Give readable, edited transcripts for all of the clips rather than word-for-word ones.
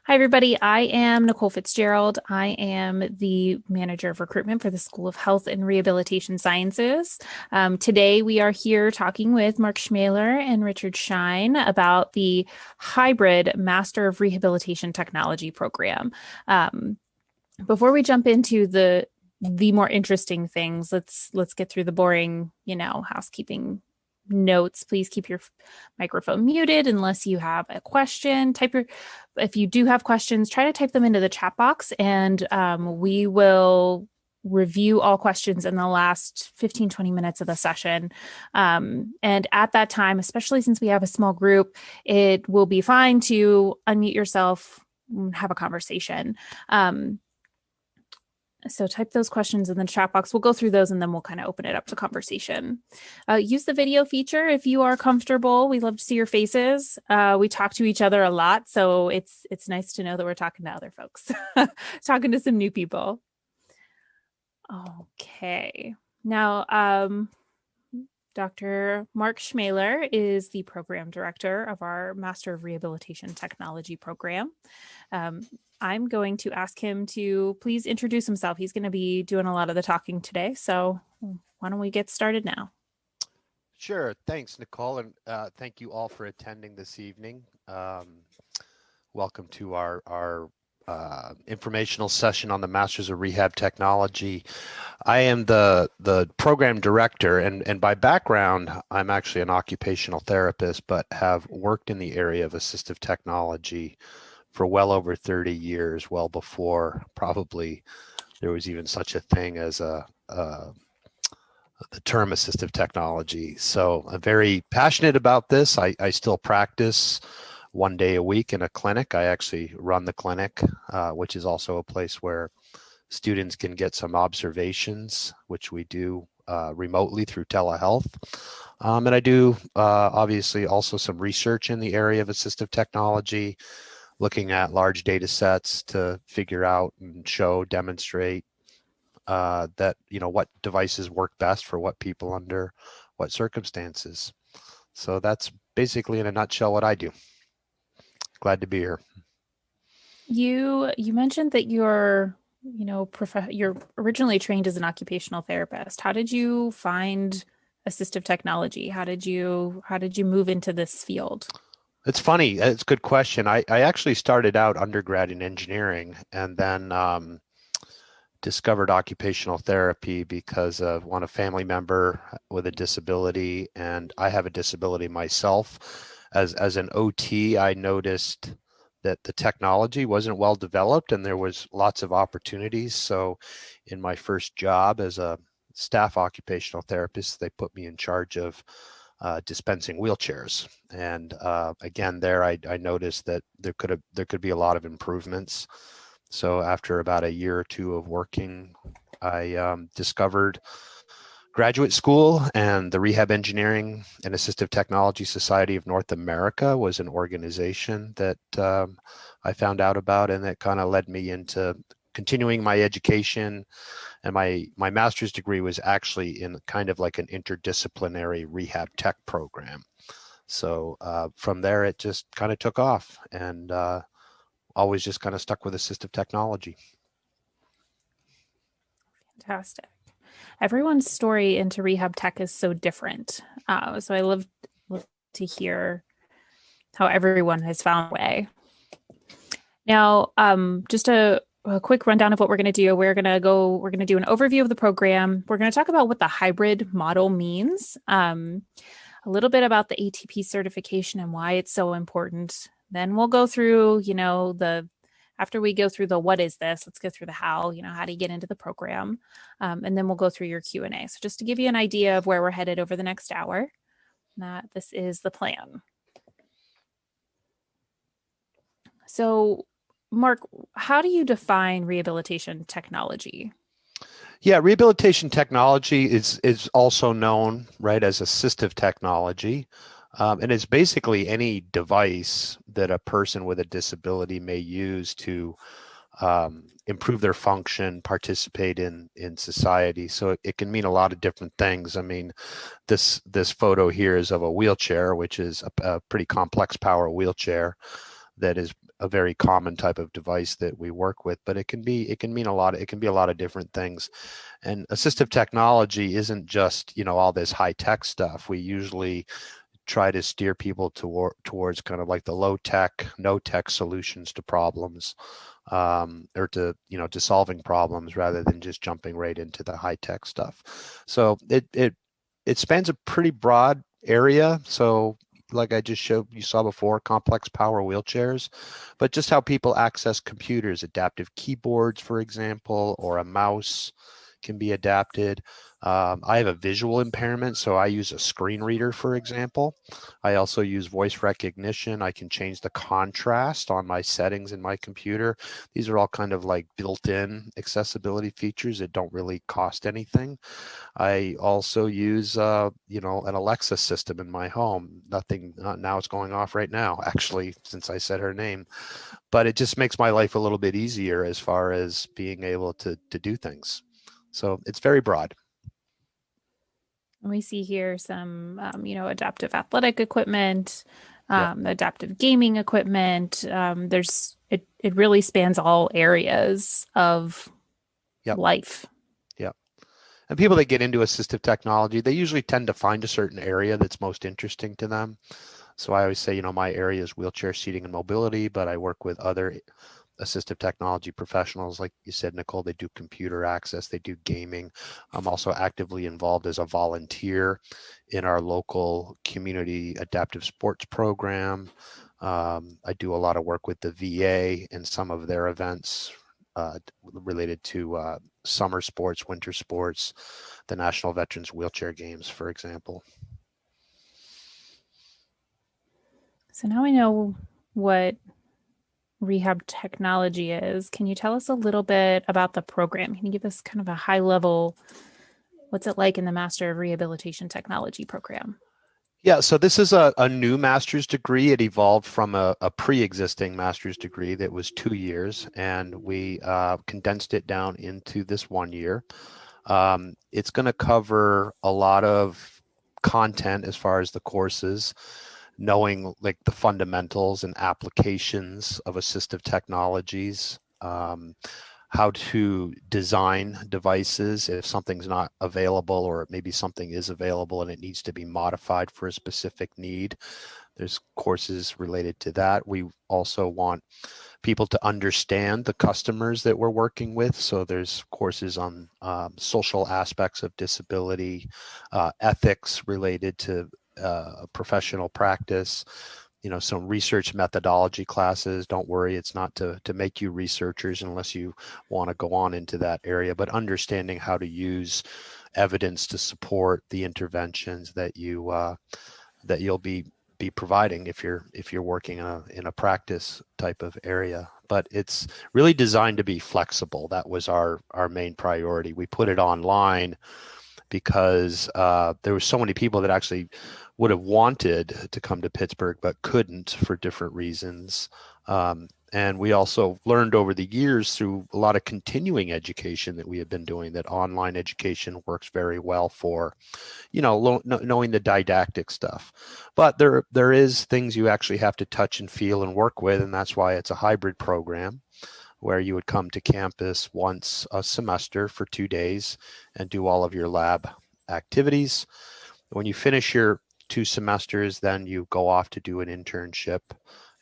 Hi, everybody. I am Nicole Fitzgerald. I am the manager of recruitment for the School of Health and Rehabilitation Sciences. Today, we are here talking with Mark Schmaler and Richard Shine about the hybrid Master of Rehabilitation Technology program. Before we jump into the more interesting things, let's get through the boring, housekeeping notes. Please keep your microphone muted unless you have a question. If you do have questions, try to type them into the chat box, and we will review all questions in the last 15-20 minutes of the session. And at that time, especially since we have a small group, it will be fine to unmute yourself and have a conversation. So type those questions in the chat box. We'll go through those and then we'll kind of open it up to conversation. Use the video feature if you are comfortable. We love to see your faces. We talk to each other a lot, so it's nice to know that we're talking to other folks, talking to some new people. Okay. Now, Dr. Mark Schmaler is the program director of our Master of Rehabilitation Technology program. I'm going to ask him to please introduce himself. He's going to be doing a lot of the talking today. So why don't we get started now? Sure. Thanks, Nicole. And thank you all for attending this evening. Welcome to our informational session on the Masters of Rehab Technology. I am the program director, and by background, I'm actually an occupational therapist, but have worked in the area of assistive technology for well over 30 years, well before probably there was even such a thing as the term assistive technology. So I'm very passionate about this. I still practice one day a week in a clinic. I actually run the clinic, which is also a place where students can get some observations, which we do remotely through telehealth. And I do obviously also some research in the area of assistive technology, looking at large data sets to figure out and demonstrate that, what devices work best for what people under what circumstances. So that's basically in a nutshell what I do. Glad to be here. You mentioned that you're originally trained as an occupational therapist. How did you find assistive technology? How did you move into this field? It's funny. It's a good question. I actually started out undergrad in engineering and then discovered occupational therapy because of a family member with a disability, and I have a disability myself. As an OT, I noticed that the technology wasn't well developed and there was lots of opportunities. So in my first job as a staff occupational therapist, they put me in charge of dispensing wheelchairs. And again, there I noticed that there could be a lot of improvements. So after about a year or two of working, I discovered graduate school, and the Rehab Engineering and Assistive Technology Society of North America was an organization that I found out about, and that kind of led me into continuing my education. And my master's degree was actually in kind of like an interdisciplinary rehab tech program. So from there, it just kind of took off, and always just kind of stuck with assistive technology. Fantastic. Everyone's story into rehab tech is so different. So I love to hear how everyone has found a way. Now, just a quick rundown of what we're going to do. We're going to do an overview of the program. We're going to talk about what the hybrid model means, a little bit about the ATP certification and why it's so important. Then we'll go through, after we go through the what is this, let's go through the how, how do you get into the program? And then we'll go through your Q&A. So just to give you an idea of where we're headed over the next hour, this is the plan. So Mark, how do you define rehabilitation technology? Yeah, rehabilitation technology is also known, right, as assistive technology. And it's basically any device that a person with a disability may use to improve their function, participate in society. So it can mean a lot of different things. I mean, this photo here is of a wheelchair, which is a pretty complex power wheelchair that is a very common type of device that we work with, but it can mean a lot. It can be a lot of different things. And assistive technology isn't just, all this high tech stuff. We usually try to steer people towards kind of like the low tech, no tech solutions to problems, or to solving problems rather than just jumping right into the high tech stuff. So it spans a pretty broad area. So like I just showed, you saw before, complex power wheelchairs, but just how people access computers, adaptive keyboards, for example, or a mouse can be adapted. I have a visual impairment, so I use a screen reader, for example. I also use voice recognition. I can change the contrast on my settings in my computer. These are all kind of like built-in accessibility features that don't really cost anything. I also use, an Alexa system in my home. Nothing, now it's going off right now, actually, since I said her name. But it just makes my life a little bit easier as far as being able to do things. So it's very broad. We see here some, adaptive athletic equipment, Yep, adaptive gaming equipment. It really spans all areas of yep, life. yep. And people that get into assistive technology, they usually tend to find a certain area that's most interesting to them. So I always say, my area is wheelchair seating and mobility, but I work with other assistive technology professionals. Like you said, Nicole, they do computer access, they do gaming. I'm also actively involved as a volunteer in our local community adaptive sports program. I do a lot of work with the VA and some of their events related to summer sports, winter sports, the National Veterans Wheelchair Games, for example. So now I know what Rehab Technology is. Can you tell us a little bit about the program? Can you give us kind of a high level, what's it like in the Master of Rehabilitation Technology program? Yeah, so this is a new master's degree. It evolved from a pre-existing master's degree that was 2 years, and we condensed it down into this 1 year. It's going to cover a lot of content as far as the courses, knowing like the fundamentals and applications of assistive technologies, how to design devices if something's not available, or maybe something is available and it needs to be modified for a specific need. There's courses related to that. We also want people to understand the customers that we're working with. So there's courses on social aspects of disability, ethics related to professional practice, some research methodology classes. Don't worry, it's not to make you researchers unless you want to go on into that area, but understanding how to use evidence to support the interventions that you'll be providing if you're working in a practice type of area. But it's really designed to be flexible. That was our main priority. We put it online because there were so many people that actually would have wanted to come to Pittsburgh but couldn't for different reasons. And we also learned over the years through a lot of continuing education that we have been doing that online education works very well for, knowing the didactic stuff. But there is things you actually have to touch and feel and work with, and that's why it's a hybrid program where you would come to campus once a semester for 2 days and do all of your lab activities. When you finish your 2 semesters, then you go off to do an internship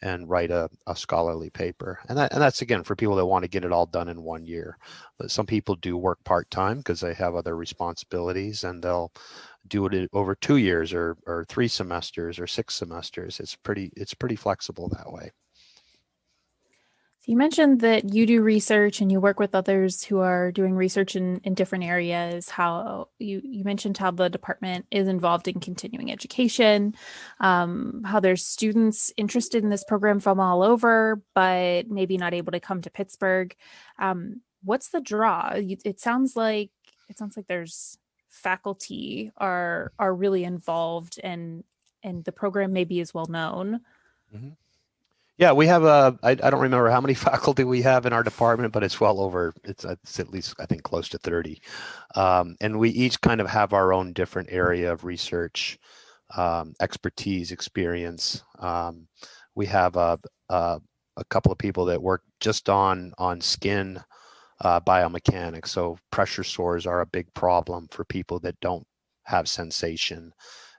and write a scholarly paper. And that's again for people that want to get it all done in 1 year. But some people do work part-time because they have other responsibilities, and they'll do it over 2 years or 3 semesters or 6 semesters. It's pretty flexible that way. So you mentioned that you do research and you work with others who are doing research in different areas. How you mentioned how the department is involved in continuing education, how there's students interested in this program from all over, but maybe not able to come to Pittsburgh. What's the draw? It sounds like there's faculty are really involved and the program maybe is well known. Mhm. Yeah, we have I don't remember how many faculty we have in our department, but it's well over, it's at least, I think, close to 30. And we each kind of have our own different area of research, expertise, experience. We have a a couple of people that work just on skin biomechanics. So pressure sores are a big problem for people that don't have sensation.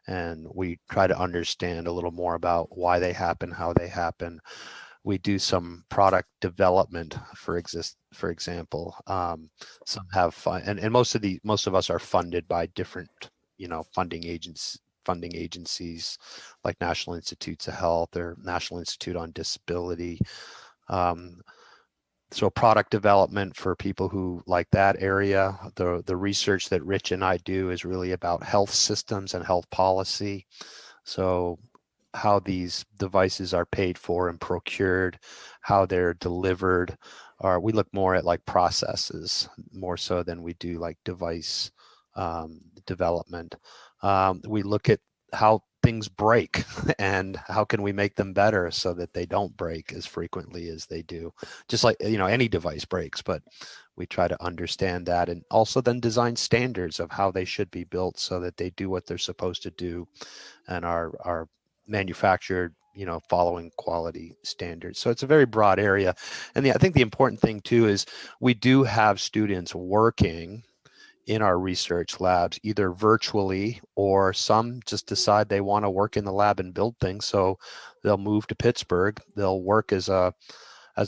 And we try to understand a little more about why they happen, how they happen. We do some product development for example. Some have fun, and most of us are funded by different, funding agencies like National Institutes of Health or National Institute on Disability. Um, so product development for people who like that area. The research that Rich and I do is really about health systems and health policy. So how these devices are paid for and procured, how they're delivered, or we look more at like processes more so than we do like device development. We look at how things break and how can we make them better so that they don't break as frequently as they do. Just like, any device breaks, but we try to understand that and also then design standards of how they should be built so that they do what they're supposed to do and are manufactured, following quality standards. So it's a very broad area. And I think the important thing too is we do have students working in our research labs, either virtually or some just decide they want to work in the lab and build things. So they'll move to Pittsburgh. They'll work as a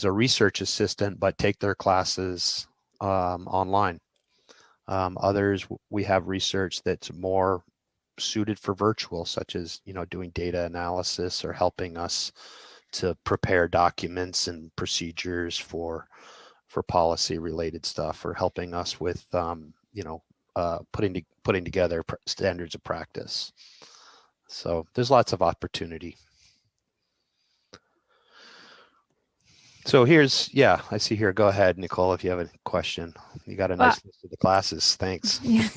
research assistant, but take their classes online. Others, we have research that's more suited for virtual, such as doing data analysis or helping us to prepare documents and procedures for policy related stuff, or helping us with putting together standards of practice. So there's lots of opportunity. So I see here. Go ahead, Nicole, if you have a question. You got a nice list of the classes. Thanks. Yeah.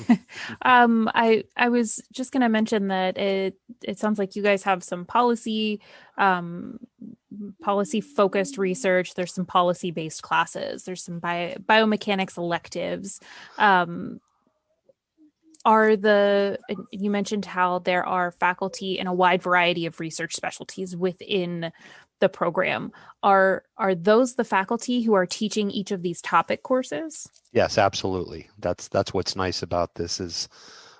I was just going to mention that it sounds like you guys have some policy focused research. There's some policy based classes. There's some biomechanics electives. You mentioned how there are faculty in a wide variety of research specialties within the program. Are those the faculty who are teaching each of these topic courses? Yes, absolutely. That's what's nice about this is,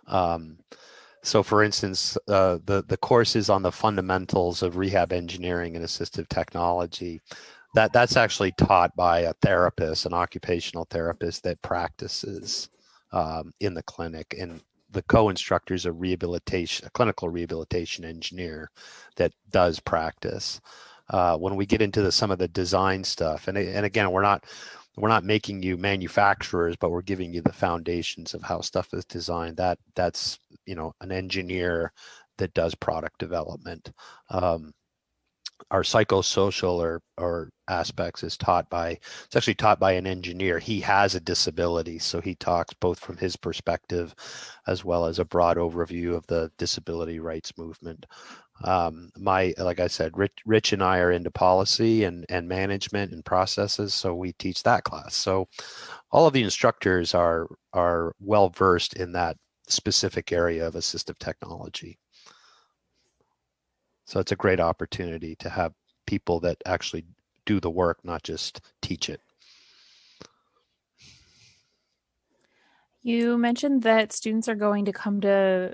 so for instance, the courses on the fundamentals of rehab engineering and assistive technology, that's actually taught by a therapist, an occupational therapist that practices in the clinic, and the co-instructor is a clinical rehabilitation engineer that does practice. When we get into some of the design stuff, and again, we're not making you manufacturers, but we're giving you the foundations of how stuff is designed. That's an engineer that does product development. Our psychosocial or aspects is actually taught by an engineer. He has a disability, so he talks both from his perspective as well as a broad overview of the disability rights movement. Like I said, Rich and I are into policy and management and processes, so we teach that class. So all of the instructors are well versed in that specific area of assistive technology. So it's a great opportunity to have people that actually do the work, not just teach it. You mentioned that students are going to come to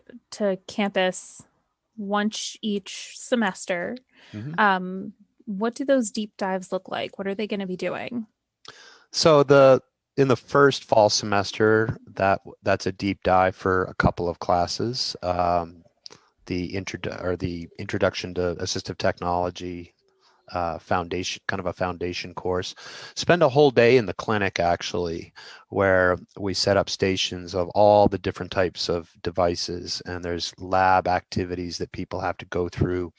campus once each semester. Mm-hmm. What do those deep dives look like? What are they going to be doing? So in the first fall semester, that's a deep dive for a couple of classes. The introduction to assistive technology, foundation, kind of a foundation course. Spend a whole day in the clinic actually, where we set up stations of all the different types of devices, and there's lab activities that people have to go through.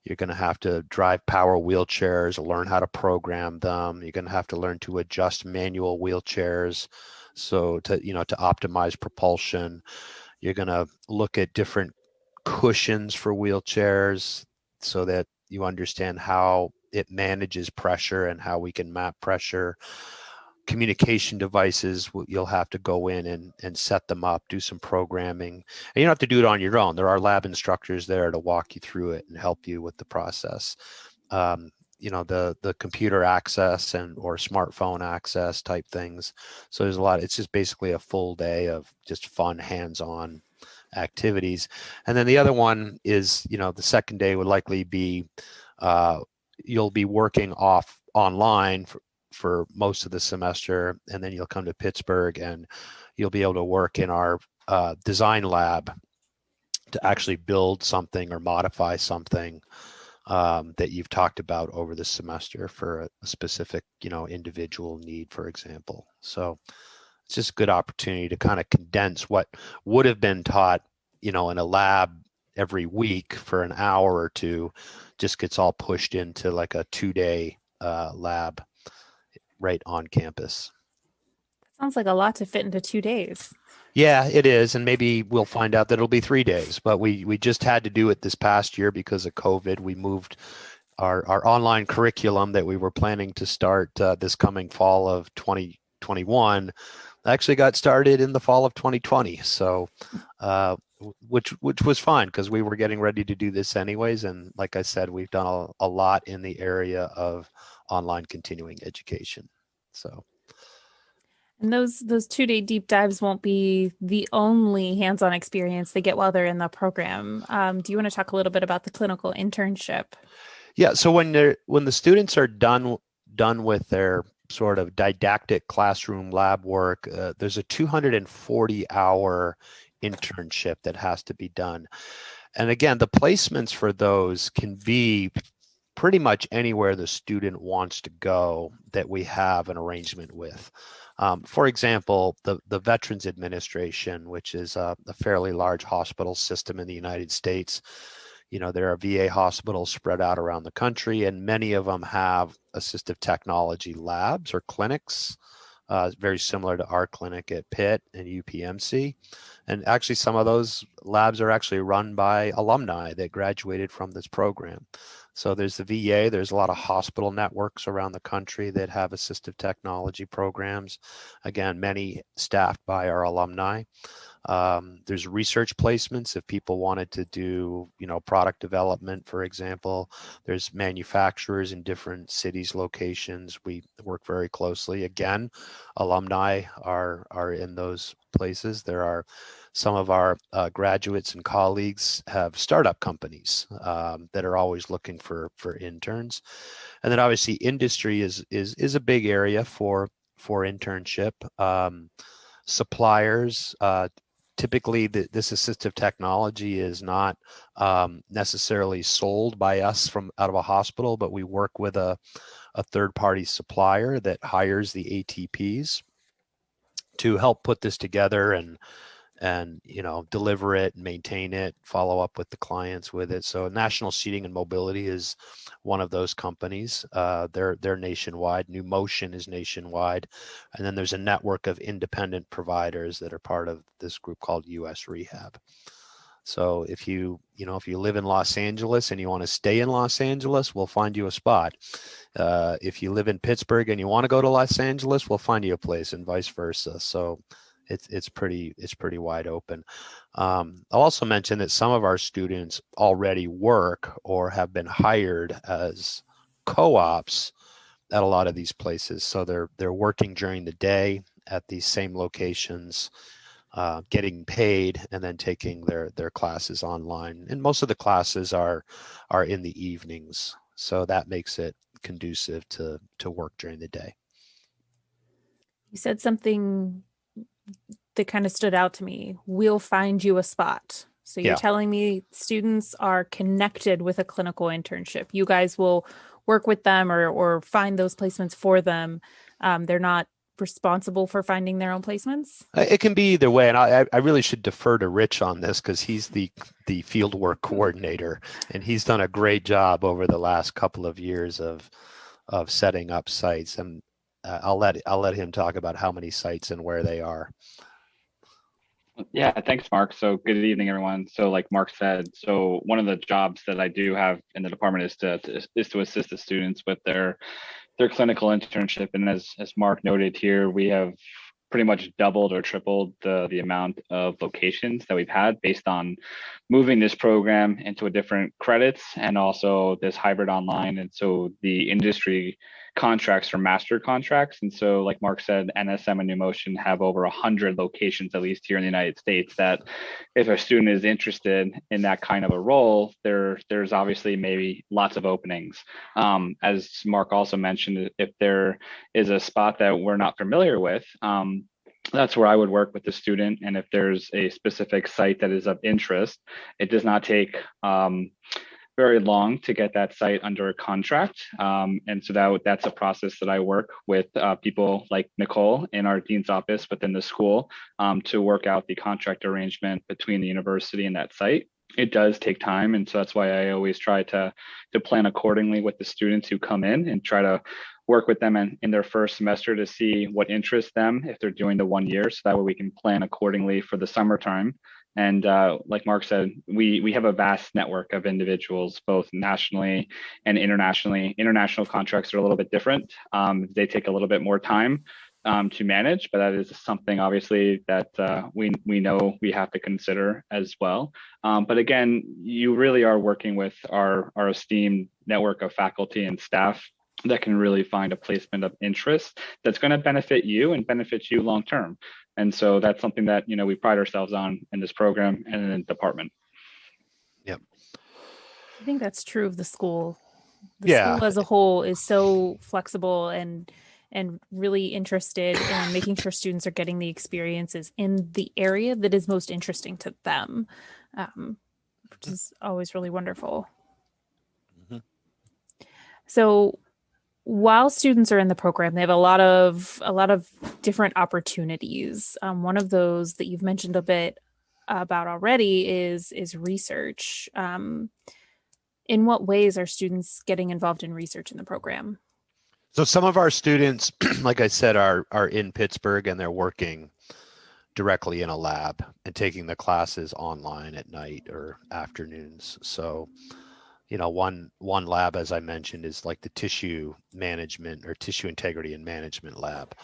You're going to have to drive power wheelchairs, learn how to program them. You're going to have to learn to adjust manual wheelchairs, so to optimize propulsion. You're going to look at different cushions for wheelchairs so that you understand how it manages pressure and how we can map pressure. Communication devices, you'll have to go in and set them up, do some programming. And you don't have to do it on your own. There are lab instructors there to walk you through it and help you with the process. the computer access and or smartphone access type things. So there's a lot. It's just basically a full day of just fun hands-on activities. And then the other one is, the second day would likely be uh, you'll be working off online for most of the semester, and then you'll come to Pittsburgh and you'll be able to work in our design lab to actually build something or modify something that you've talked about over the semester for a specific, individual need, for example. So it's just a good opportunity to kind of condense what would have been taught, in a lab every week for an hour or two, just gets all pushed into like a 2-day lab right on campus. Sounds like a lot to fit into 2 days. Yeah, it is, and maybe we'll find out that it'll be 3 days. But we just had to do it this past year because of COVID. We moved our online curriculum that we were planning to start this coming fall of 2021 actually got started in the fall of 2020. So, which was fine because we were getting ready to do this anyways. And like I said, we've done a lot in the area of online continuing education. So. And those 2-day deep dives won't be the only hands-on experience they get while they're in the program. Do you want to talk a little bit about the clinical internship? Yeah, so when the students are done with their sort of didactic classroom lab work, there's a 240-hour internship that has to be done. And again, the placements for those can be pretty much anywhere the student wants to go that we have an arrangement with. For example, the Veterans Administration, which is a fairly large hospital system in the United States, there are VA hospitals spread out around the country, and many of them have assistive technology labs or clinics, very similar to our clinic at Pitt and UPMC. And actually, some of those labs are actually run by alumni that graduated from this program. So there's the VA, there's a lot of hospital networks around the country that have assistive technology programs. Again, many staffed by our alumni. There's research placements if people wanted to do, product development, for example. There's manufacturers in different cities, locations. We work very closely. Again, alumni are in those places. There are some of our graduates and colleagues have startup companies that are always looking for interns. And then obviously industry is a big area for internship. Suppliers, typically this assistive technology is not necessarily sold by us from out of a hospital, but we work with a third-party supplier that hires the ATPs to help put this together and deliver it, maintain it, follow up with the clients with it. So National Seating and Mobility is one of those companies. They're nationwide. New Motion is nationwide, and then there's a network of independent providers that are part of this group called US Rehab. So if you live in Los Angeles and you want to stay in Los Angeles, we'll find you a spot. If you live in Pittsburgh and you want to go to Los Angeles, we'll find you a place, and vice versa. So it's pretty wide open. I'll also mention that some of our students already work or have been hired as co-ops at a lot of these places. So they're working during the day at these same locations, getting paid, and then taking their classes online. And most of the classes are in the evenings, so that makes it conducive to work during the day. You said something that kind of stood out to me. We'll find you a spot. So you're Yeah. telling me students are connected with a clinical internship. You guys will work with them or find those placements for them. They're not responsible for finding their own placements. It can be either way, and I really should defer to Rich on this because he's the field work coordinator, and he's done a great job over the last couple of years of setting up sites. And I'll let him talk about how many sites and where they are. Yeah, thanks, Mark. So good evening, everyone. So like Mark said, so one of the jobs that I do have in the department is to assist the students with their clinical internship. And as Mark noted here, we have pretty much doubled or tripled the amount of locations that we've had based on moving this program into a different credits and also this hybrid online. And so the industry contracts are master contracts. And so, like Mark said, NSM and NewMotion have over 100 locations, at least here in the United States, that if a student is interested in that kind of a role, there's obviously maybe lots of openings. As Mark also mentioned, if there is a spot that we're not familiar with, that's where I would work with the student. And if there's a specific site that is of interest, it does not take very long to get that site under a contract. And so that's a process that I work with people like Nicole in our dean's office within the school to work out the contract arrangement between the university and that site. It does take time. And so that's why I always try to plan accordingly with the students who come in and try to work with them in their first semester to see what interests them if they're doing the 1 year. So that way we can plan accordingly for the summertime. And like Mark said, we have a vast network of individuals, both nationally and internationally. International contracts are a little bit different. They take a little bit more time to manage, but that is something obviously that we know we have to consider as well. But again, you really are working with our esteemed network of faculty and staff that can really find a placement of interest that's going to benefit you and benefit you long term. And so that's something that we pride ourselves on in this program and in the department. Yep. I think that's true of the school. The Yeah. school as a whole is so flexible and really interested in making sure students are getting the experiences in the area that is most interesting to them, which is always really wonderful. Mm-hmm. So while students are in the program, they have a lot of different opportunities. One of those that you've mentioned a bit about already is research. In what ways are students getting involved in research in the program? So some of our students, like I said, are in Pittsburgh, and they're working directly in a lab and taking the classes online at night or afternoons. So one lab, as I mentioned, is like the tissue management or tissue integrity and management lab.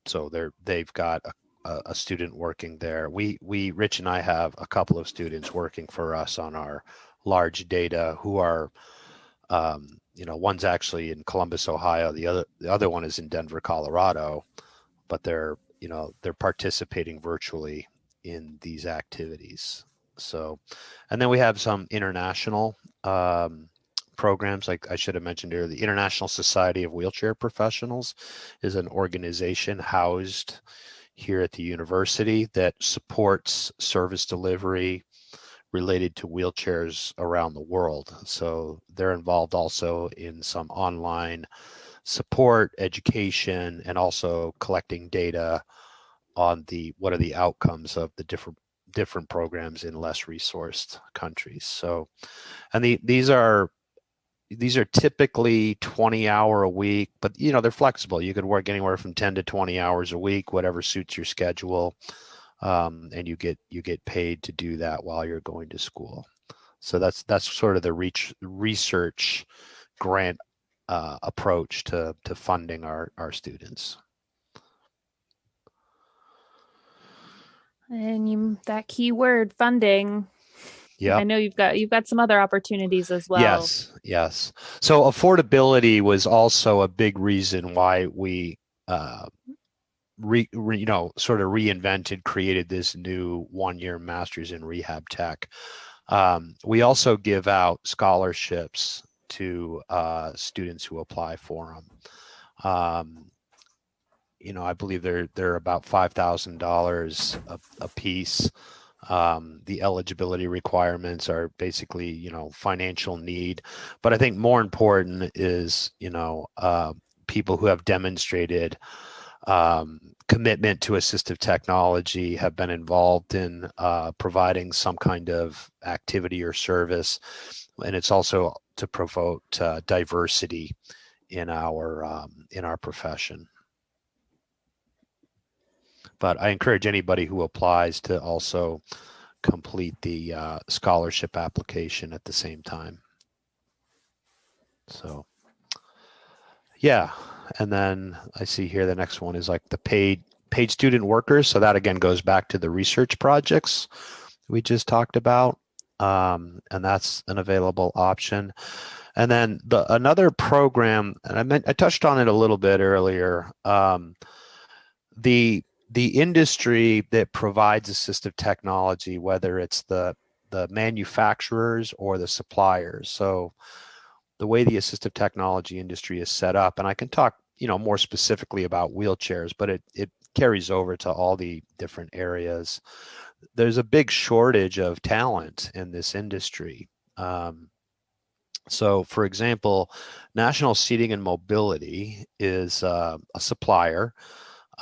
So they've got a student working there. Rich and I have a couple of students working for us on our large data who are, one's actually in Columbus, Ohio. The other one is in Denver, Colorado, but they're participating virtually in these activities. So, and then we have some international programs, like I should have mentioned earlier. The International Society of Wheelchair Professionals is an organization housed here at the university that supports service delivery related to wheelchairs around the world. So they're involved also in some online support, education, and also collecting data on what are the outcomes of the different programs in less resourced countries. So, and these are typically 20-hour a week, but they're flexible. You could work anywhere from 10 to 20 hours a week, whatever suits your schedule, and you get paid to do that while you're going to school. So that's sort of the research grant approach to funding our students. And that key word, funding. Yeah, I know you've got some other opportunities as well. Yes. So affordability was also a big reason why we sort of reinvented, created this new 1-year master's in rehab tech. We also give out scholarships to students who apply for them. I believe they're about $5,000 a piece. The eligibility requirements are basically, financial need. But I think more important is, people who have demonstrated commitment to assistive technology, have been involved in providing some kind of activity or service. And it's also to promote diversity in our profession. But I encourage anybody who applies to also complete the scholarship application at the same time. So, yeah. And then I see here the next one is like the paid student workers. So that again goes back to the research projects we just talked about. And that's an available option. And then another program, and I touched on it a little bit earlier. The industry that provides assistive technology, whether it's the manufacturers or the suppliers. So the way the assistive technology industry is set up, and I can talk, more specifically about wheelchairs, but it carries over to all the different areas. There's a big shortage of talent in this industry. So, for example, National Seating and Mobility is a supplier.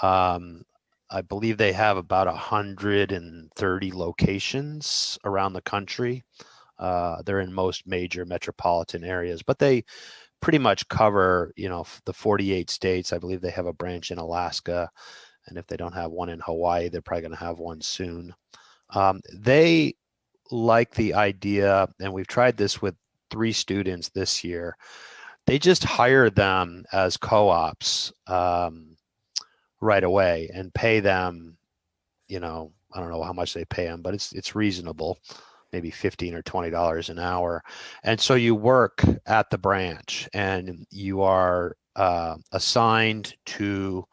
Um, I believe they have about 130 locations around the country. They're in most major metropolitan areas, but they pretty much cover, the 48 states. I believe they have a branch in Alaska, and if they don't have one in Hawaii, they're probably going to have one soon. They like the idea, and we've tried this with 3 students this year. They just hire them as co-ops right away and pay them, I don't know how much they pay them, but it's reasonable, maybe $15 or $20 an hour. And so you work at the branch and you are assigned to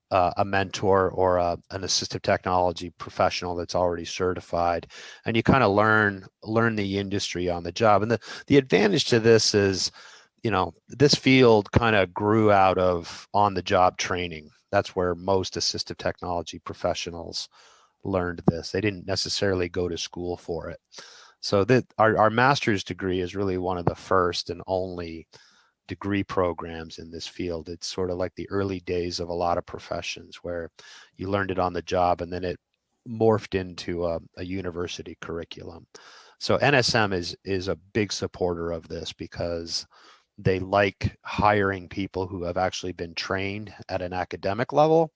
a mentor or an assistive technology professional that's already certified, and you kind of learn the industry on the job. And the advantage to this is, this field kind of grew out of on-the-job training. That's where most assistive technology professionals learned this. They didn't necessarily go to school for it. So that our master's degree is really one of the first and only degree programs in this field. It's sort of like the early days of a lot of professions where you learned it on the job and then it morphed into a university curriculum. So NSM is a big supporter of this because they like hiring people who have actually been trained at an academic level.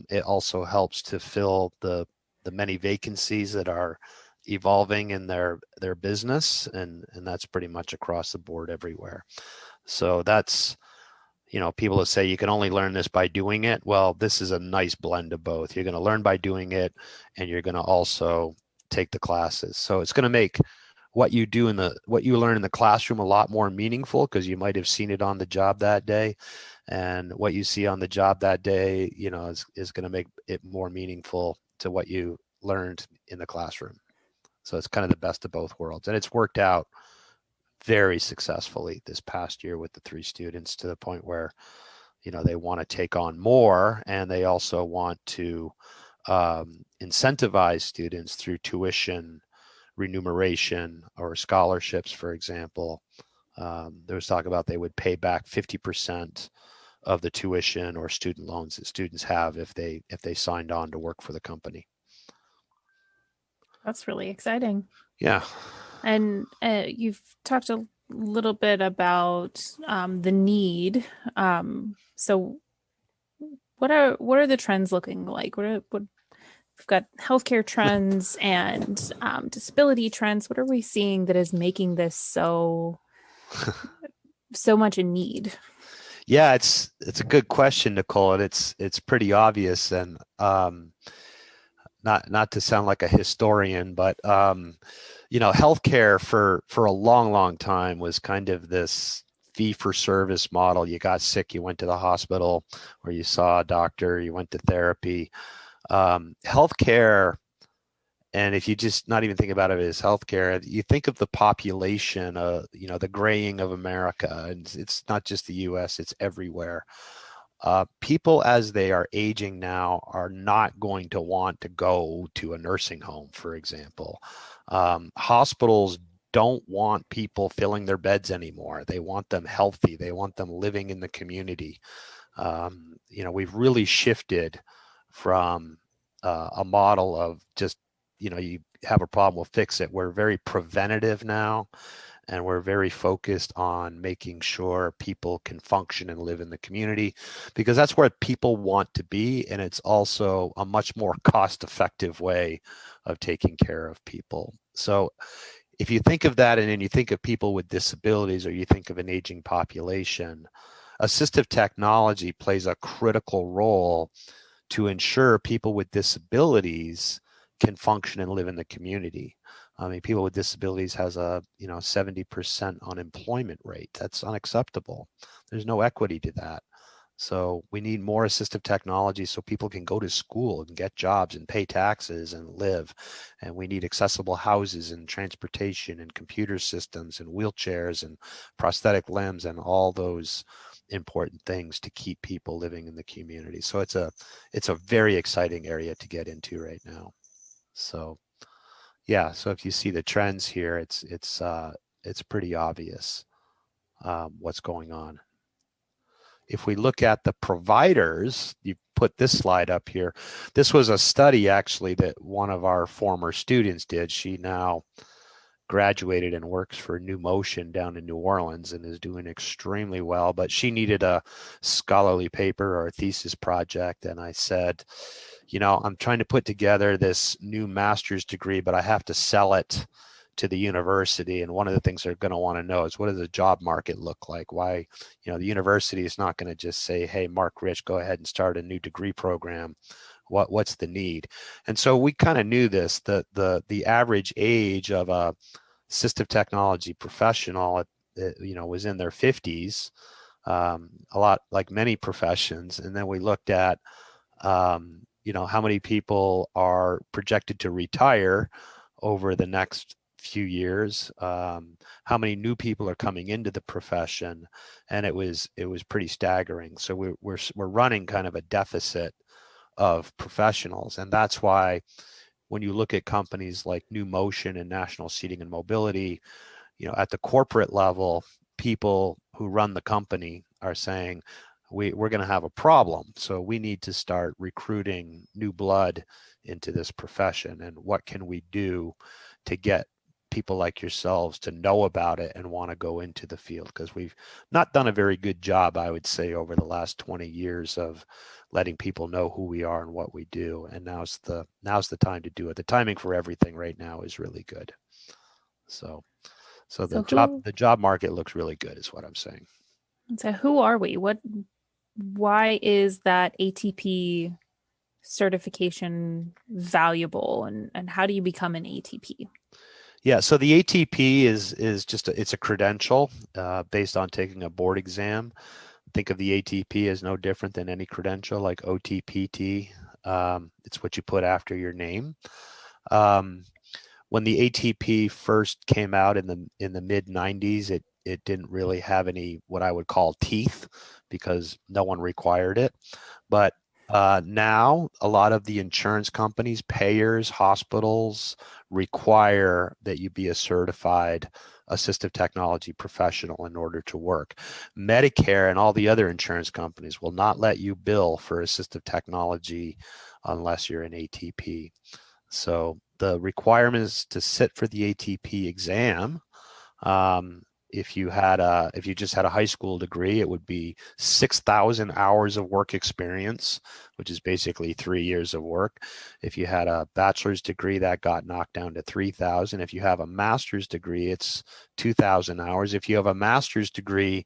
It also helps to fill the many vacancies that are evolving in their business, and that's pretty much across the board everywhere. So that's, people that say you can only learn this by doing it. Well, this is a nice blend of both. You're going to learn by doing it, and you're going to also take the classes. So it's going to make what you learn in the classroom a lot more meaningful, because you might have seen it on the job that day, and what you see on the job that day, is going to make it more meaningful to what you learned in the classroom. So it's kind of the best of both worlds, and it's worked out very successfully this past year with the 3 students, to the point where, they want to take on more, and they also want to incentivize students through tuition remuneration or scholarships, for example. There was talk about they would pay back 50% of the tuition or student loans that students have if they signed on to work for the company. That's really exciting. Yeah. And you've talked a little bit about the need. So what are the trends looking like? What we've got healthcare trends and disability trends. What are we seeing that is making this so much a need? Yeah, it's a good question, Nicole, and it's pretty obvious. And not to sound like a historian, but healthcare for a long time was kind of this fee-for-service model. You got sick, you went to the hospital, or you saw a doctor, you went to therapy. Healthcare, and if you just not even think about it as healthcare, you think of the population, the graying of America, and it's not just the U.S., it's everywhere. People, as they are aging now, are not going to want to go to a nursing home, for example. Hospitals don't want people filling their beds anymore. They want them healthy. They want them living in the community. We've really shifted from a model of just, you have a problem, we'll fix it. We're very preventative now, and we're very focused on making sure people can function and live in the community, because that's where people want to be, and it's also a much more cost-effective way of taking care of people. So if you think of that, and then you think of people with disabilities, or you think of an aging population, assistive technology plays a critical role to ensure people with disabilities can function and live in the community. I mean, people with disabilities has a 70% unemployment rate. That's unacceptable. There's no equity to that. So we need more assistive technology so people can go to school and get jobs and pay taxes and live. And we need accessible houses and transportation and computer systems and wheelchairs and prosthetic limbs and all those important things to keep people living in the community. So it's a very exciting area to get into right now. So yeah, so if you see the trends here, it's pretty obvious what's going on. If we look at the providers, you put this slide up here. This was a study actually that one of our former students did. She now graduated and works for New Motion down in New Orleans and is doing extremely well, but she needed a scholarly paper or a thesis project. And I said, I'm trying to put together this new master's degree, but I have to sell it to the university. And one of the things they're going to want to know is, what does the job market look like? Why, the university is not going to just say, hey, Mark Rich, go ahead and start a new degree program. What's the need? And so we kind of knew this, that the average age of a assistive technology professional, was in their 50s, a lot like many professions. And then we looked at, how many people are projected to retire over the next few years, how many new people are coming into the profession, and it was pretty staggering. So we're running kind of a deficit of professionals, and that's why when you look at companies like New Motion and National Seating and Mobility, at the corporate level, people who run the company are saying, we're going to have a problem. So we need to start recruiting new blood into this profession. And what can we do to get people like yourselves to know about it and want to go into the field? Because we've not done a very good job, I would say, over the last 20 years of letting people know who we are and what we do. And now's the time to do it. The timing for everything right now is really good. So the job market looks really good, is what I'm saying. So who are we? Why is that ATP certification valuable, and how do you become an ATP? Yeah, so the ATP is just it's a credential based on taking a board exam. Think of the ATP as no different than any credential like OTPT. It's what you put after your name. When the ATP first came out in the mid 90s, it didn't really have any what I would call teeth because no one required it. But now a lot of the insurance companies, payers, hospitals require that you be a certified assistive technology professional in order to work. Medicare and all the other insurance companies will not let you bill for assistive technology unless you're an ATP. So the requirement is to sit for the ATP exam. If you just had a high school degree, it would be 6,000 hours of work experience, which is basically 3 years of work. If you had a bachelor's degree, that got knocked down to 3,000. If you have a master's degree, it's 2,000 hours. If you have a master's degree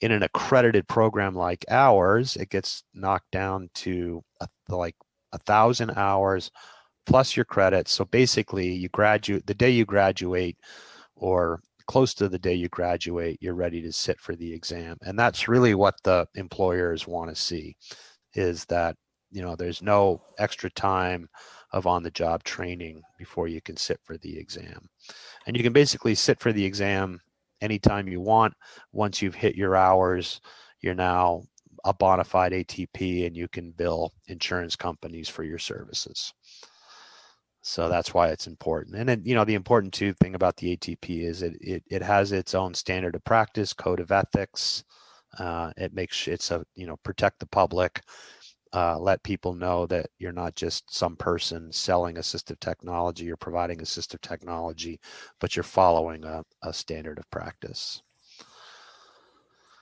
in an accredited program like ours, it gets knocked down to like 1,000 hours plus your credits. So basically you graduate the day you graduate, or close to the day you graduate, you're ready to sit for the exam. And that's really what the employers want to see, is that there's no extra time of on-the-job training before you can sit for the exam. And you can basically sit for the exam anytime you want. Once you've hit your hours, you're now a bona fide ATP and you can bill insurance companies for your services. So that's why it's important. And then, the important thing about the ATP is it has its own standard of practice, code of ethics. It's protect the public, let people know that you're not just some person selling assistive technology or providing assistive technology, but you're following a standard of practice.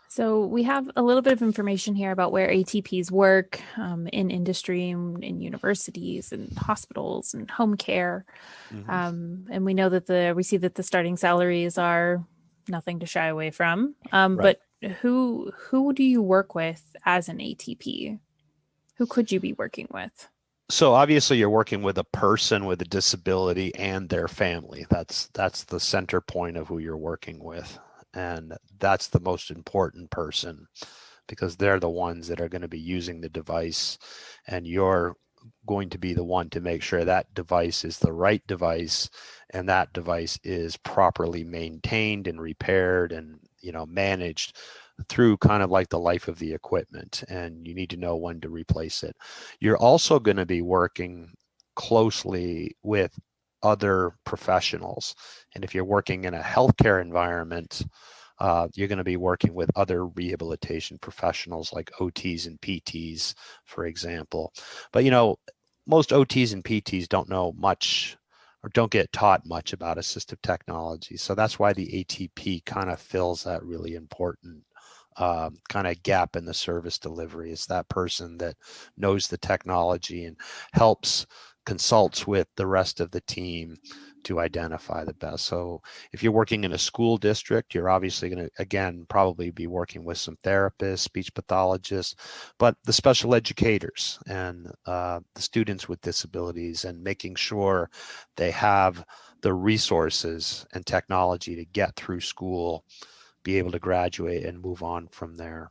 So we have a little bit of information here about where ATPs work in industry, in universities and hospitals and home care. Mm-hmm. And we know that we see that the starting salaries are nothing to shy away from. Right. But who do you work with as an ATP? Who could you be working with? So obviously you're working with a person with a disability and their family. That's the center point of who you're working with. And that's the most important person because they're the ones that are going to be using the device, and you're going to be the one to make sure that device is the right device and that device is properly maintained and repaired and managed through kind of like the life of the equipment, and you need to know when to replace it. You're also going to be working closely with other professionals, and if you're working in a healthcare environment, you're going to be working with other rehabilitation professionals like OTs and PTs, for example. But most OTs and PTs don't know much or don't get taught much about assistive technology. So that's why the ATP kind of fills that really important kind of gap in the service delivery. It's that person that knows the technology and helps consults with the rest of the team to identify the best. So if you're working in a school district, you're obviously going to, again, probably be working with some therapists, speech pathologists, but the special educators and the students with disabilities, and making sure they have the resources and technology to get through school, be able to graduate and move on from there.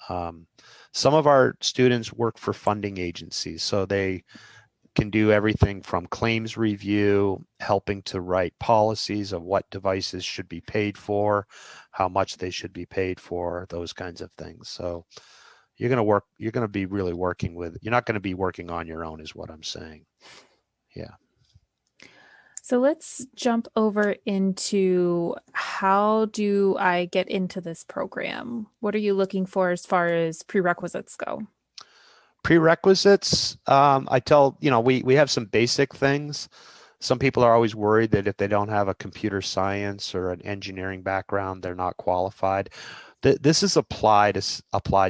Some of our students work for funding agencies, so they can do everything from claims review, helping to write policies of what devices should be paid for, how much they should be paid for, those kinds of things. So you're going to be really working with, you're not going to be working on your own is what I'm saying. Yeah. So let's jump over into how do I get into this program? What are you looking for as far as prerequisites go? Prerequisites, I tell, we have some basic things. Some people are always worried that if they don't have a computer science or an engineering background, they're not qualified. This is applied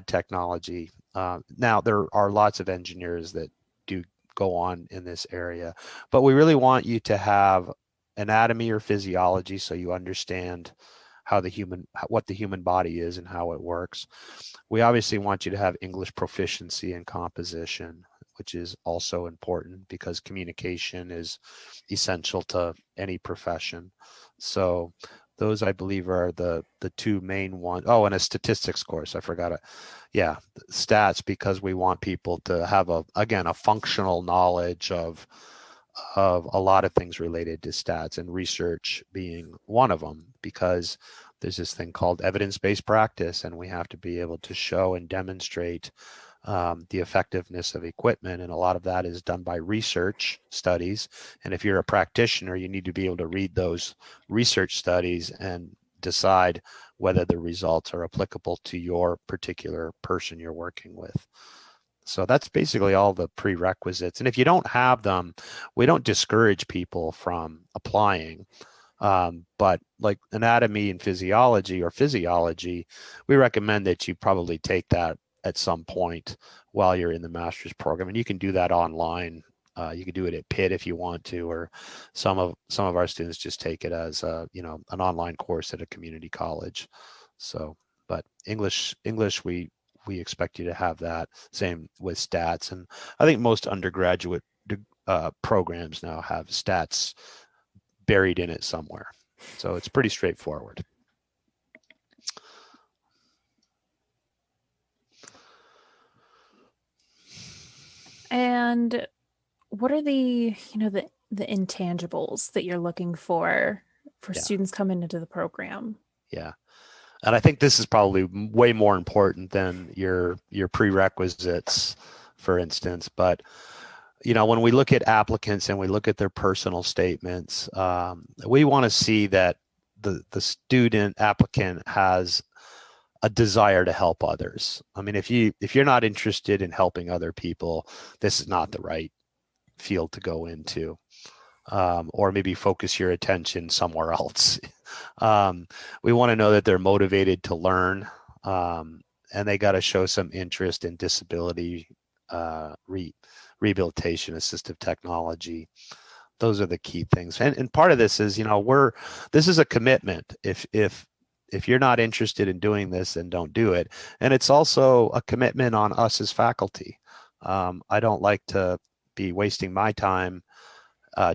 technology. Now, there are lots of engineers that do go on in this area, but we really want you to have anatomy or physiology so you understand what the human body is and how it works. We obviously want you to have English proficiency and composition, which is also important because communication is essential to any profession. So those, I believe, are the two main ones. Oh, and a statistics course. I forgot it. Yeah, stats, because we want people to have a functional knowledge of a lot of things related to stats, and research being one of them, because there's this thing called evidence-based practice, and we have to be able to show and demonstrate the effectiveness of equipment, and a lot of that is done by research studies. And if you're a practitioner, you need to be able to read those research studies and decide whether the results are applicable to your particular person you're working with. So that's basically all the prerequisites. And if you don't have them, we don't discourage people from applying. But like anatomy and physiology, we recommend that you probably take that at some point while you're in the master's program. And you can do that online. You can do it at Pitt if you want to, or some of our students just take it as an online course at a community college. So, but English, we expect you to have that. Same with stats, and I think most undergraduate programs now have stats buried in it somewhere. So it's pretty straightforward. And what are the intangibles that you're looking for students coming into the program? Yeah. And I think this is probably way more important than your prerequisites, for instance. But when we look at applicants and we look at their personal statements, we want to see that the student applicant has a desire to help others. I mean, if you're not interested in helping other people, this is not the right field to go into. Or maybe focus your attention somewhere else. We want to know that they're motivated to learn, and they got to show some interest in disability rehabilitation, assistive technology. Those are the key things. And part of this is, this is a commitment. If if you're not interested in doing this, then don't do it. And it's also a commitment on us as faculty. I don't like to be wasting my time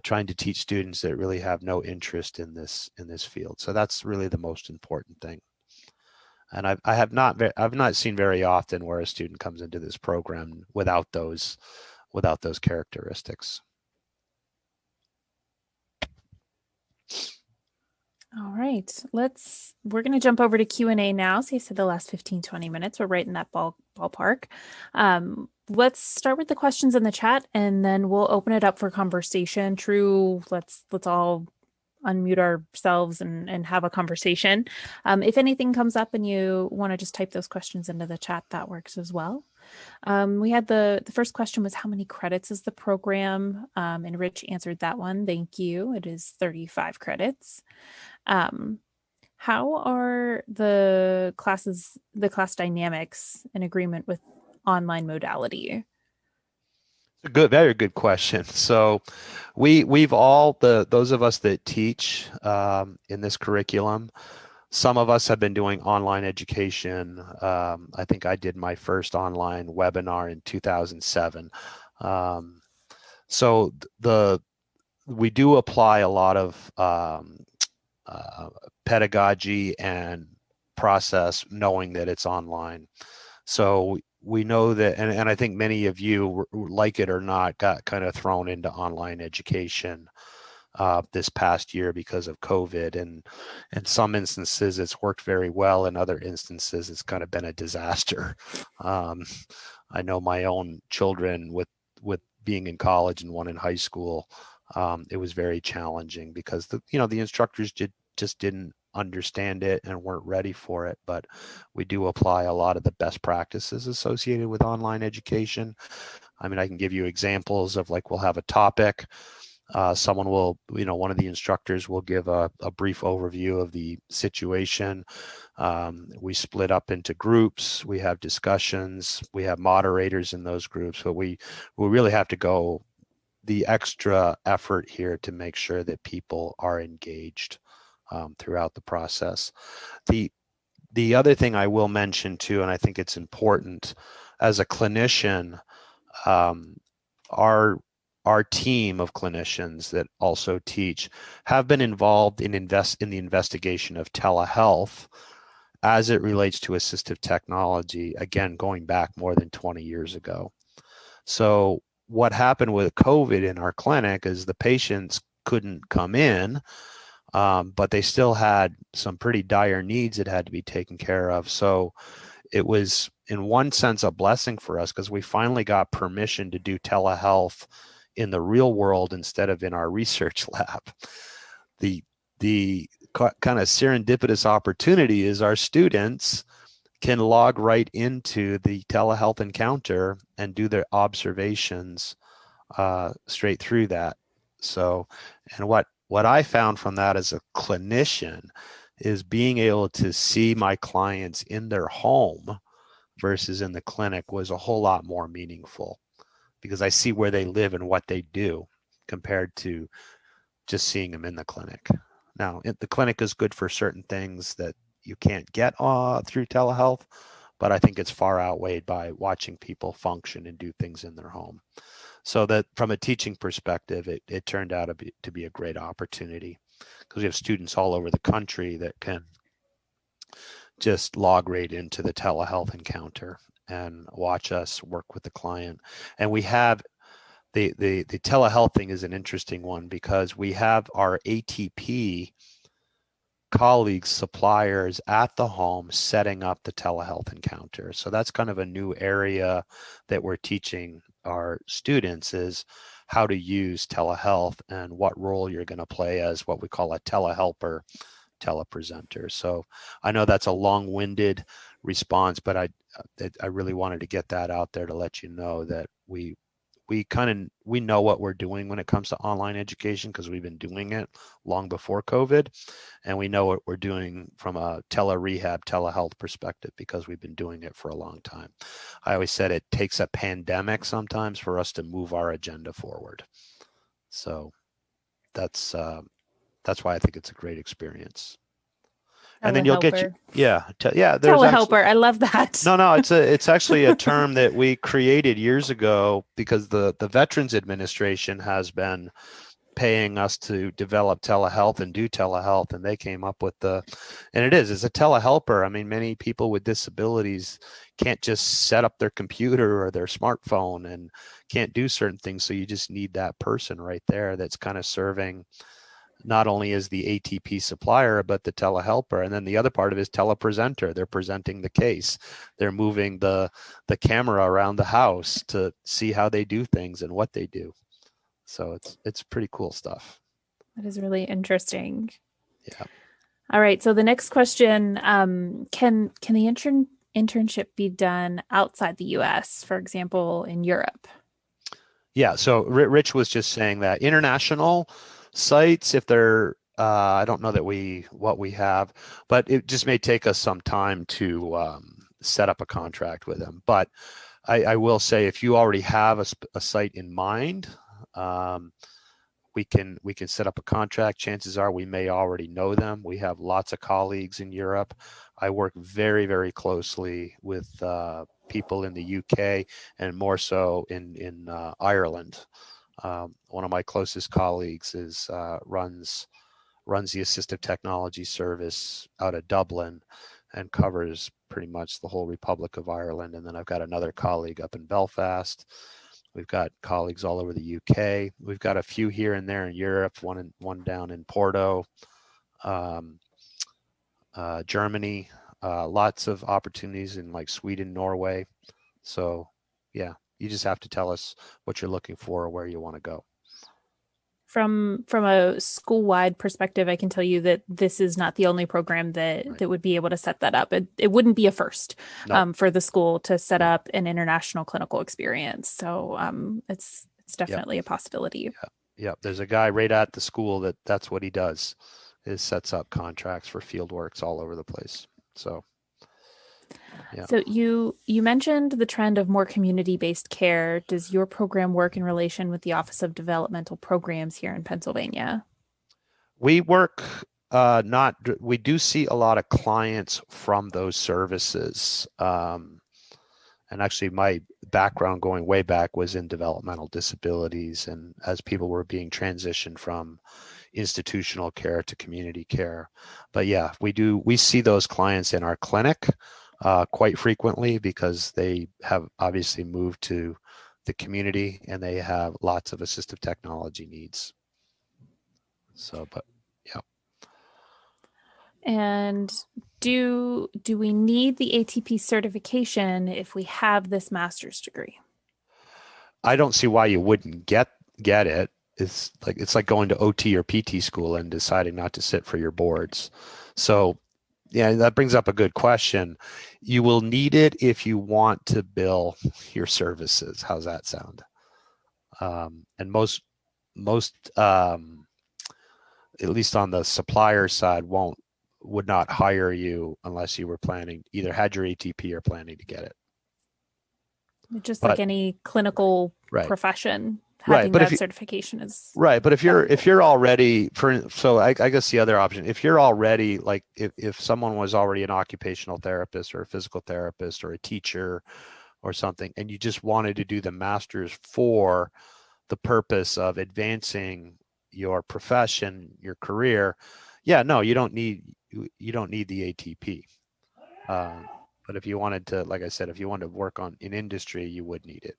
trying to teach students that really have no interest in this field. So that's really the most important thing. And I've not seen very often where a student comes into this program without those characteristics. All right, we're going to jump over to Q&A now. So you said the last 15, 20 minutes, we're right in that ballpark. Let's start with the questions in the chat and then we'll open it up for conversation. True, let's all unmute ourselves and have a conversation. If anything comes up and you want to just type those questions into the chat, that works as well. We had the first question was how many credits is the program? And Rich answered that one. Thank you. It is 35 credits. How are the class dynamics in agreement with online modality? Very good question. So we've all, those of us that teach in this curriculum, some of us have been doing online education. I think I did my first online webinar in 2007. So we do apply a lot of pedagogy and process knowing that it's online. So we know that, and I think many of you, like it or not, got kind of thrown into online education this past year because of COVID. And in some instances, it's worked very well. In other instances, it's kind of been a disaster. I know my own children with being in college and one in high school, it was very challenging because the instructors just didn't understand it and weren't ready for it. But we do apply a lot of the best practices associated with online education. I mean, I can give you examples of, like, we'll have a topic. Someone will, one of the instructors will give a brief overview of the situation. We split up into groups. We have discussions. We have moderators in those groups. But we really have to go the extra effort here to make sure that people are engaged throughout the process. The other thing I will mention too, and I think it's important, as a clinician, our team of clinicians that also teach have been involved in the investigation of telehealth as it relates to assistive technology, again, going back more than 20 years ago. So what happened with COVID in our clinic is the patients couldn't come in, but they still had some pretty dire needs that had to be taken care of. So it was, in one sense, a blessing for us because we finally got permission to do telehealth in the real world instead of in our research lab. The kind of serendipitous opportunity is our students can log right into the telehealth encounter and do their observations straight through that. So, and what I found from that as a clinician is being able to see my clients in their home versus in the clinic was a whole lot more meaningful, because I see where they live and what they do compared to just seeing them in the clinic. Now, the clinic is good for certain things that you can't get through telehealth, but I think it's far outweighed by watching people function and do things in their home. So that from a teaching perspective, it turned out to be a great opportunity, because we have students all over the country that can just log right into the telehealth encounter and watch us work with the client. And we have the telehealth thing is an interesting one, because we have our ATP colleagues, suppliers at the home setting up the telehealth encounter. So that's kind of a new area that we're teaching our students, is how to use telehealth and what role you're going to play as what we call a telehelper, telepresenter. So I know that's a long-winded response, but I really wanted to get that out there to let you know that we know what we're doing when it comes to online education, because we've been doing it long before COVID, and we know what we're doing from a tele-rehab, telehealth perspective, because we've been doing it for a long time. I always said it takes a pandemic sometimes for us to move our agenda forward. So that's why I think it's a great experience. And then you'll get Telehelper. there's actually Telehelper. I love that. no, it's actually a term that we created years ago because the Veterans Administration has been paying us to develop telehealth and do telehealth, and they came up with and it's a telehelper. I mean, many people with disabilities can't just set up their computer or their smartphone and can't do certain things, so you just need that person right there that's kind of serving not only as the ATP supplier, but the telehelper. And then the other part of it is telepresenter. They're presenting the case. They're moving the camera around the house to see how they do things and what they do. So it's pretty cool stuff. That is really interesting. Yeah. All right. So the next question, can the internship be done outside the US, for example, in Europe? Yeah. So Rich was just saying that international sites, if they're I don't know what we have, but it just may take us some time to set up a contract with them. But I will say, if you already have a site in mind, we can set up a contract. Chances are we may already know them. We have lots of colleagues in Europe. I work very, very closely with people in the UK and more so in Ireland. One of my closest colleagues runs the Assistive Technology service out of Dublin and covers pretty much the whole Republic of Ireland. And then I've got another colleague up in Belfast. We've got colleagues all over the UK. We've got a few here and there in Europe, one down in Porto, Germany, lots of opportunities in like Sweden, Norway. So yeah, you just have to tell us what you're looking for or where you want to go. From a school-wide perspective, I can tell you that this is not the only program that would be able to set that up. It wouldn't be a first for the school to set up an international clinical experience. So it's definitely a possibility. Yeah, there's a guy right at the school that's what he does, is sets up contracts for field works all over the place. So yeah. So you mentioned the trend of more community-based care. Does your program work in relation with the Office of Developmental Programs here in Pennsylvania? We work we do see a lot of clients from those services. And actually my background going way back was in developmental disabilities, and as people were being transitioned from institutional care to community care. But yeah, we see those clients in our clinic quite frequently because they have obviously moved to the community and they have lots of assistive technology needs. So, but yeah. And do we need the ATP certification if we have this master's degree? I don't see why you wouldn't get it. It's like going to OT or PT school and deciding not to sit for your boards. So yeah, that brings up a good question. You will need it if you want to bill your services. How's that sound? And most at least on the supplier side, would not hire you unless you were either had your ATP or planning to get it. Just like any clinical profession, having that certification is right. But if you're already I guess the other option, if you're already like if someone was already an occupational therapist or a physical therapist or a teacher or something, and you just wanted to do the master's for the purpose of advancing your profession, your career, no, you don't need the ATP. But if you wanted to, like I said, if you wanted to work in industry, you would need it.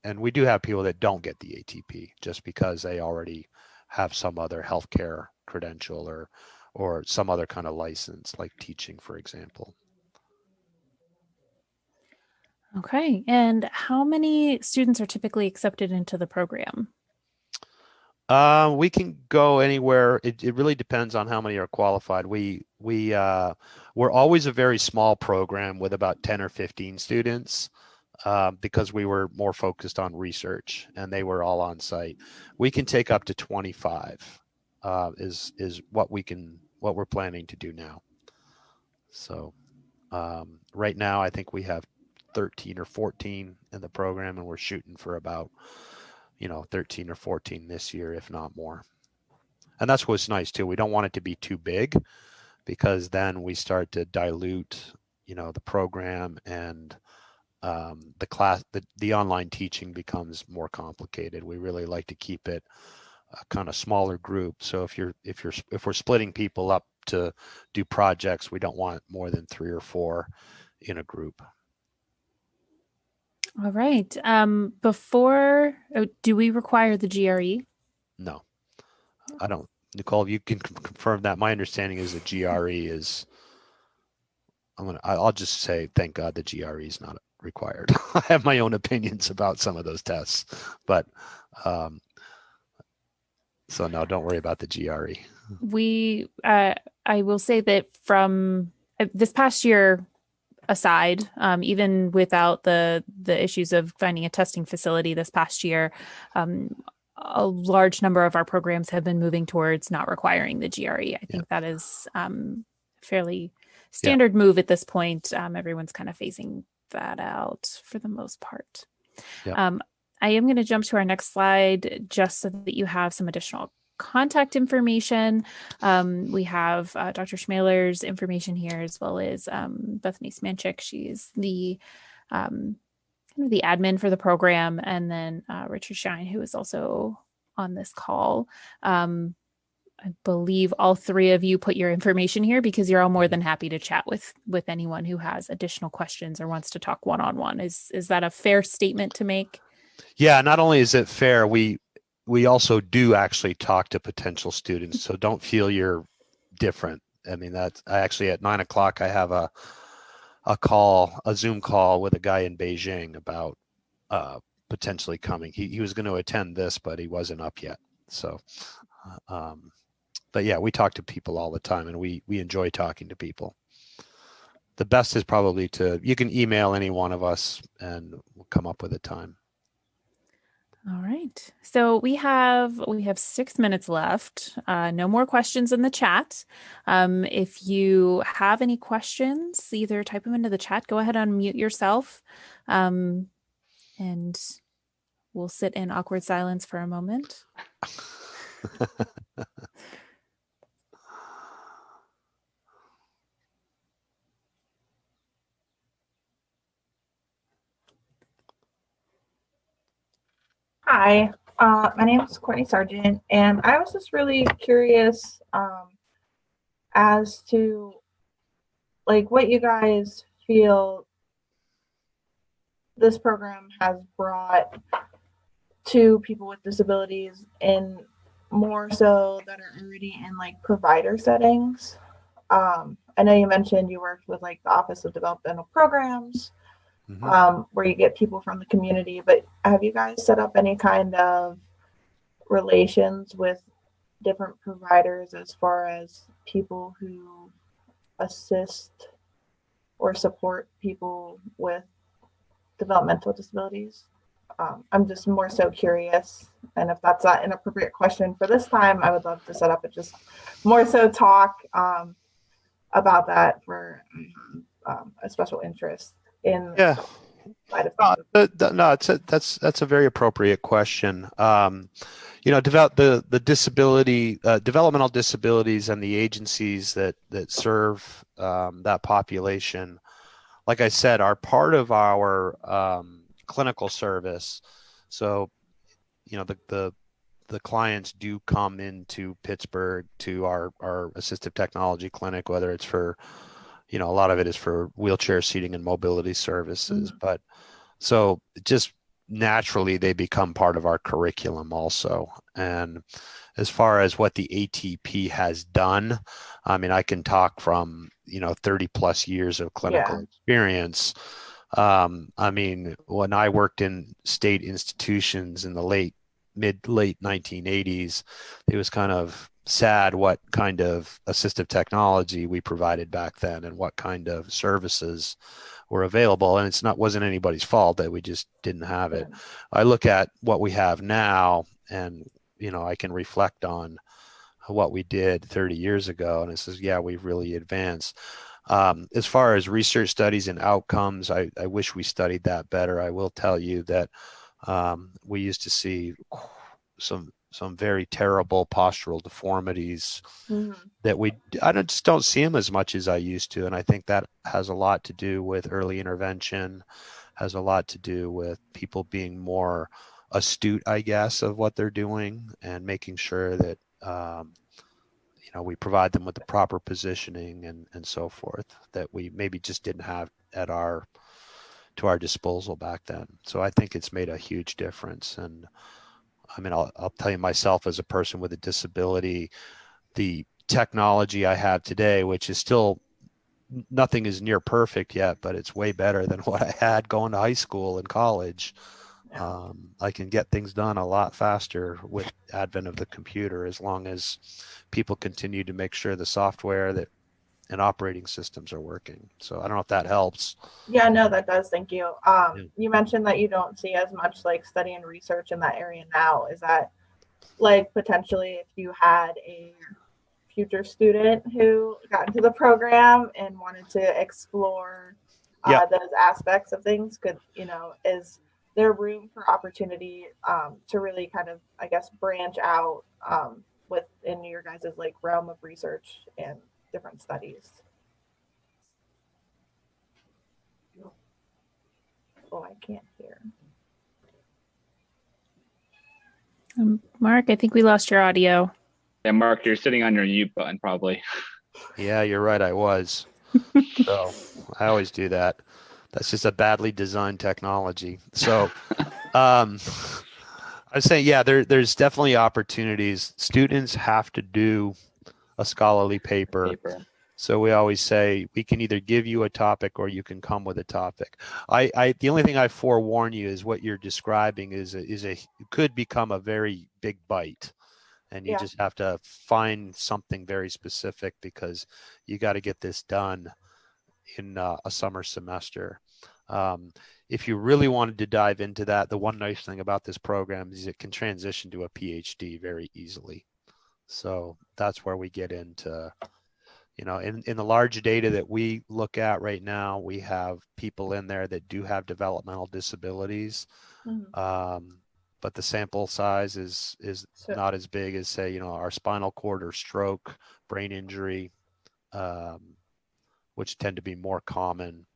And we do have people that don't get the ATP just because they already have some other healthcare credential or some other kind of license, like teaching, for example. Okay. And how many students are typically accepted into the program? We can go anywhere. It really depends on how many are qualified. We're always a very small program with about 10 or 15 students because we were more focused on research and they were all on site. We can take up to 25 is what we're planning to do now. So right now I think we have 13 or 14 in the program, and we're shooting for about 13 or 14 this year, if not more. And that's what's nice too. We don't want it to be too big, because then we start to dilute, the program, and the online teaching becomes more complicated. We really like to keep it a kind of smaller group. So if we're splitting people up to do projects, we don't want more than 3 or 4 in a group. All right. Do we require the GRE? No, I don't. Nicole, you can confirm that. My understanding is the GRE is, I'll just say, thank God the GRE is not required. I have my own opinions about some of those tests, but so no, don't worry about the GRE. I will say that from this past year aside, even without the issues of finding a testing facility this past year, a large number of our programs have been moving towards not requiring the GRE. I think that is fairly standard move at this point. Everyone's kind of phasing that out for the most part. I am going to jump to our next slide just so that you have some additional contact information. We have Dr. Schmaler's information here, as well as Bethany Smanchik. She's the the admin for the program, and then Richard Shine, who is also on this call. I believe all 3 of you put your information here because you're all more than happy to chat with anyone who has additional questions or wants to talk one-on-one. Is that a fair statement to make? Yeah, not only is it fair, we also do actually talk to potential students, so don't feel you're different. I mean, I actually at 9 o'clock I have a Zoom call with a guy in Beijing about potentially coming. He was going to attend this, but he wasn't up yet. So, but yeah, we talk to people all the time, and we enjoy talking to people. The best is probably you can email any one of us, and we'll come up with a time. All right. So we have 6 minutes left. No more questions in the chat. If you have any questions, either type them into the chat. Go ahead and unmute yourself, and we'll sit in awkward silence for a moment. Hi, my name is Courtney Sargent, and I was just really curious as to what you guys feel this program has brought to people with disabilities, and more so that are already in provider settings. I know you mentioned you worked with the Office of Developmental Programs. Where you get people from the community, but have you guys set up any kind of relations with different providers as far as people who assist or support people with developmental disabilities? I'm just more so curious, and if that's not an appropriate question for this time, I would love to set up a just more so talk about that for a special interest in. Yeah. No, that's a very appropriate question. The disability, developmental disabilities, and the agencies that serve that population, like I said, are part of our clinical service. So, the clients do come into Pittsburgh to our assistive technology clinic, whether it's for, a lot of it is for wheelchair seating and mobility services, but so just naturally they become part of our curriculum also. And as far as what the ATP has done, I mean, I can talk from 30 plus years of clinical experience. I mean, when I worked in state institutions in the mid 1980s, it was kind of sad what kind of assistive technology we provided back then and what kind of services were available. And wasn't anybody's fault that we just didn't have it. I look at what we have now, and I can reflect on what we did 30 years ago, and it says, yeah, we've really advanced. As far as research studies and outcomes, I wish we studied that better. I will tell you that we used to see some some very terrible postural deformities Mhm. that I just don't see them as much as I used to. And I think that has a lot to do with early intervention, has a lot to do with people being more astute, I guess, of what they're doing and making sure that, we provide them with the proper positioning and so forth that we maybe just didn't have to our disposal back then. So I think it's made a huge difference. And I mean, I'll tell you myself as a person with a disability, the technology I have today, which is still nothing is near perfect yet, but it's way better than what I had going to high school and college. Yeah. I can get things done a lot faster with advent of the computer, as long as people continue to make sure the software and operating systems are working. So I don't know if that helps. Yeah, no, that does. Thank you. Yeah. You mentioned that you don't see as much like study and research in that area now. Is that like potentially if you had a future student who got into the program and wanted to explore Yep. those aspects of things, is there room for opportunity to really kind of, I guess, branch out within your guys' like realm of research and different studies? Oh, I can't hear. Mark, I think we lost your audio. Yeah, Mark, you're sitting on your mute button probably. Yeah, you're right. I was. So I always do that. That's just a badly designed technology. So I was saying, yeah, there's definitely opportunities. Students have to do a scholarly paper. So we always say we can either give you a topic or you can come with a topic. The only thing I forewarn you is what you're describing could become a very big bite. And you just have to find something very specific, because you got to get this done in a summer semester. If you really wanted to dive into that, the one nice thing about this program is it can transition to a PhD very easily. So that's where we get into, in the large data that we look at right now, we have people in there that do have developmental disabilities. Mm-hmm. But the sample size is not as big as, say, our spinal cord or stroke, brain injury, which tend to be more common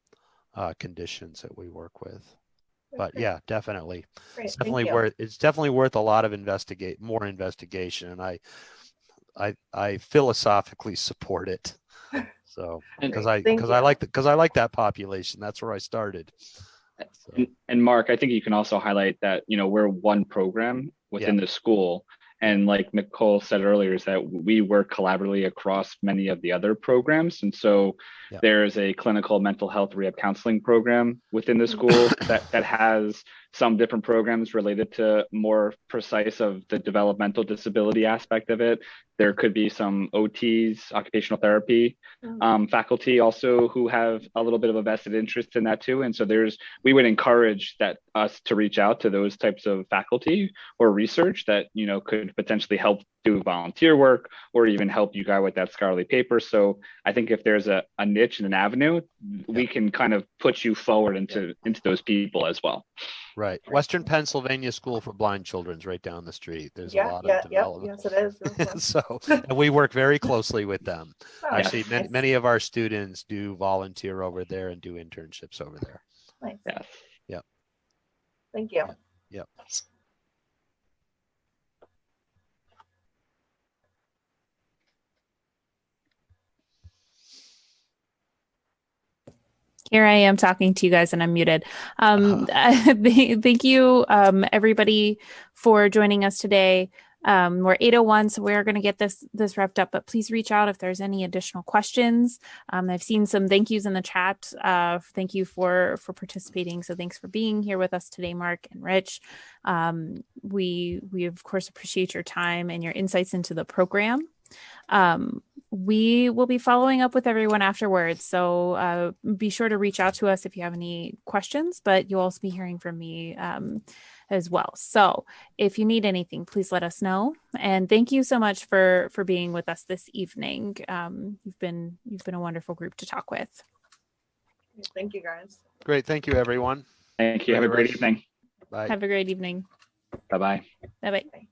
conditions that we work with. But yeah, definitely. Great. It's definitely worth a lot of more investigation. And I philosophically support it. So because I like that population. That's where I started. So. And Mark, I think you can also highlight that, we're one program within the school. And like Nicole said earlier, is that we work collaboratively across many of the other programs. And so there's a clinical mental health rehab counseling program within the school that has some different programs related to more precise of the developmental disability aspect of it. There could be some OTs, occupational therapy faculty also who have a little bit of a vested interest in that too. And so we would encourage us to reach out to those types of faculty or research that, could potentially help do volunteer work or even help you guys with that scholarly paper. So I think if there's a niche and an avenue, we can kind of put you forward into those people as well. Right. Western Pennsylvania School for Blind Children's right down the street. There's a lot of development. Yes, it is. So, and we work very closely with them. Actually, nice. many of our students do volunteer over there and do internships over there. Nice. Yes. Yep. Thank you. Yep. Here I am talking to you guys and I'm muted. Thank you, everybody, for joining us today. We're 8:01, so we're going to get this wrapped up, but please reach out if there's any additional questions. I've seen some thank yous in the chat. Thank you for participating. So thanks for being here with us today, Mark and Rich. We of course appreciate your time and your insights into the program. We will be following up with everyone afterwards, so be sure to reach out to us if you have any questions, but you'll also be hearing from me as well. So if you need anything, please let us know. And thank you so much for being with us this evening. You've been a wonderful group to talk with. Thank you, guys. Great. Thank you, everyone. Thank you. Have a great evening. Bye. Have a great evening. Bye-bye. Bye-bye.